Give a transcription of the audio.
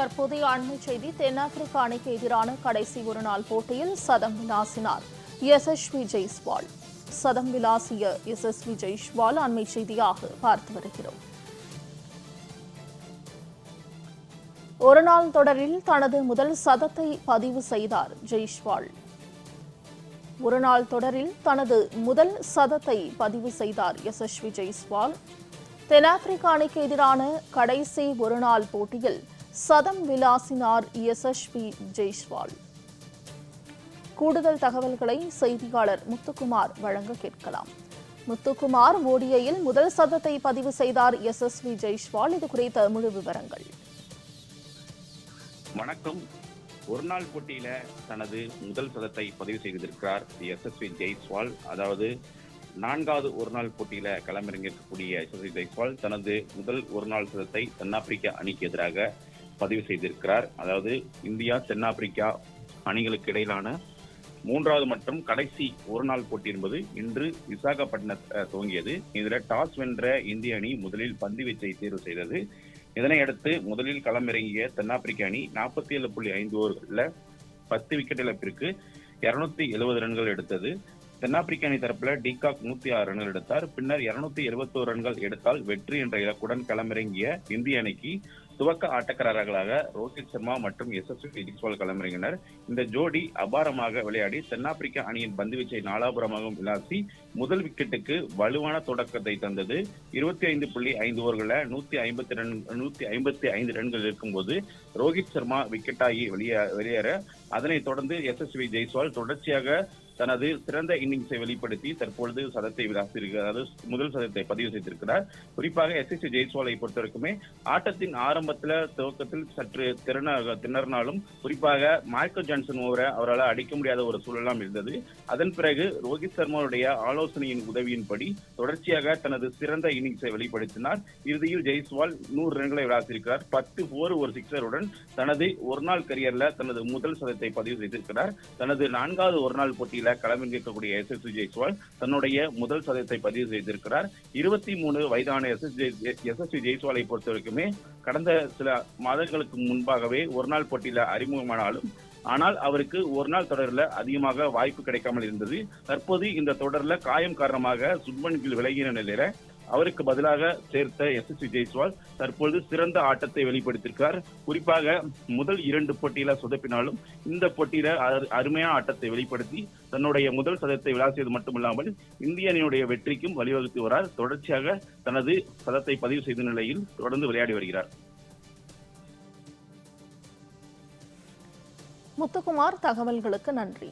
தற்போதைய அண்மை செய்தி. தென்னாப்பிரிக்கா அணிக்கு எதிரான கடைசி ஒருநாள் போட்டியில் சதம் விளாசினார் யசஸ்வி ஜெய்ஸ்வால். சதம் விளாசிய யசஸ்வி ஜெய்ஸ்வால் அண்மை செய்தியாக பார்த்து வருகிறோம். ஒருநாள் தொடரில் தனது முதல் சதத்தை பதிவு செய்தார் ஜெய்ஸ்வால். ஒருநாள் தொடரில் தனது முதல் சதத்தை பதிவு செய்தார் யசஸ்வி ஜெய்ஸ்வால். தென்னாப்பிரிக்கா அணிக்கு எதிரான கடைசி ஒருநாள் போட்டியில் சதம் விளாசினார் யசஸ்வி ஜெய்ஸ்வால். கூடுதல் தகவல்களை செய்தியாளர் முத்துக்குமார் வழங்க கேட்கலாம். முத்துக்குமார், ஓடிஐயில் முதல் சதத்தை பதிவு செய்தார் யசஸ்வி ஜெய்ஸ்வால். இது குறித்த முழு விவரங்கள். வணக்கம். ஒருநாள் போட்டியில தனது முதல் சதத்தை பதிவு செய்திருக்கிறார் யசஸ்வி ஜெய்ஸ்வால். அதாவது 4வது ஒருநாள் போட்டியில களமிறங்கக்கூடிய யசஸ்வி ஜெய்ஸ்வால் தனது முதல் ஒருநாள் சதத்தை தென்னாப்பிரிக்கா அணிக்கு எதிராக பதிவு செய்திருக்கிறார். அதாவது இந்தியா தென்னாப்பிரிக்கா அணிகளுக்கு இடையிலான 3வது மற்றும் கடைசி ஒருநாள் போட்டி என்பது இன்று விசாகப்பட்டினத்தில் துவங்கியது. இதுல டாஸ் வென்ற இந்திய அணி முதலில் பந்து வீச்சை தேர்வு செய்தது. இதனையடுத்து முதலில் களமிறங்கிய தென்னாப்பிரிக்க அணி 47.5 ஓவர்களில் 10 விக்கெட் இழப்பிற்கு 270 ரன்கள் எடுத்தது. தென்னாப்பிரிக்க அணி தரப்புல டிகாக் 106 ரன்கள் எடுத்தார். பின்னர் 271 ரன்கள் எடுத்தால் வெற்றி என்ற இலக்குடன் களமிறங்கிய இந்திய அணிக்கு துவக்க ஆட்டக்காரர்களாக ரோஹித் சர்மா மற்றும் யசஸ்வி ஜெய்ஸ்வால் களமிறங்கினர். இந்த ஜோடி அபாரமாக விளையாடி தென்னாப்பிரிக்க அணியின் பந்துவீச்சை நாலாபுரமாக விளாசி முதல் விக்கெட்டுக்கு வலுவான தொடக்கத்தை தந்தது. 25.5 ஓவர்களில் 155 ரன்கள் இருக்கும்போது ரோஹித் சர்மா விக்கெட்டாகி வெளியேற அதனைத் தொடர்ந்து யசஸ்வி ஜெய்ஸ்வால் தொடர்ச்சியாக தனது சிறந்த இன்னிங்ஸை வெளிப்படுத்தி தற்பொழுது சதத்தை விளாசியிருக்கிறார். அதாவது முதல் சதத்தை பதிவு செய்திருக்கிறார். குறிப்பாக யசஸ்வி ஜெய்ஸ்வாலை பொறுத்தவரைக்குமே ஆட்டத்தின் துவக்கத்தில் சற்று திணறினாலும் குறிப்பாக மைக்கேல் ஜான்சன் ஓவரை அவரால் அடிக்க முடியாத ஒரு சூழலாம் இருந்தது. அதன் பிறகு ரோஹித் சர்மாவுடைய ஆலோசனையின் உதவியின்படி தொடர்ச்சியாக தனது சிறந்த இன்னிங்ஸை வெளிப்படுத்தினார். இறுதியில் ஜெய்ஸ்வால் 100 ரன்களை விளாசியிருக்கிறார். 10 4 ஒரு சிக்ஸருடன் தனது ஒருநாள் கரியர்ல தனது முதல் சதத்தை பதிவு செய்திருக்கிறார். தனது 4வது ஒருநாள் போட்டியில் களமிறங்கக்கூடிய யசஸ்வி ஜெய்ஸ்வால் தன்னுடைய முதல் சதத்தை பதிவு செய்திருக்கிறார். 23 வயதான யசஸ்வி ஜெய்ஸ்வாலை பொறுத்தவரைக்குமே கடந்த சில மாதங்களுக்கு முன்பாகவே ஒருநாள் போட்டியில அறிமுகமானாலும் ஆனால் அவருக்கு ஒரு நாள் தொடரில் அதிகமாக வாய்ப்பு கிடைக்காமல் இருந்தது. தற்போது இந்த தொடர்ல காயம் காரணமாக சுப்மன் கில் விலகின நிலையில அவருக்கு பதிலாக சேர்த்த யசஸ்வி ஜெய்ஸ்வால் தற்பொழுது சிறந்த ஆட்டத்தை வெளிப்படுத்தியிருக்கிறார். குறிப்பாக முதல் 2 போட்டியில சொதப்பினாலும் இந்த போட்டியில அருமையான ஆட்டத்தை வெளிப்படுத்தி தன்னுடைய முதல் சதத்தை விளாசியது மட்டுமில்லாமல் இந்திய அணியுடைய வெற்றிக்கும் வழிவகுத்து வரார். தொடர்ச்சியாக தனது சதத்தை பதிவு செய்த நிலையில் தொடர்ந்து விளையாடி வருகிறார். முத்துக்குமார், தகவல்களுக்கு நன்றி.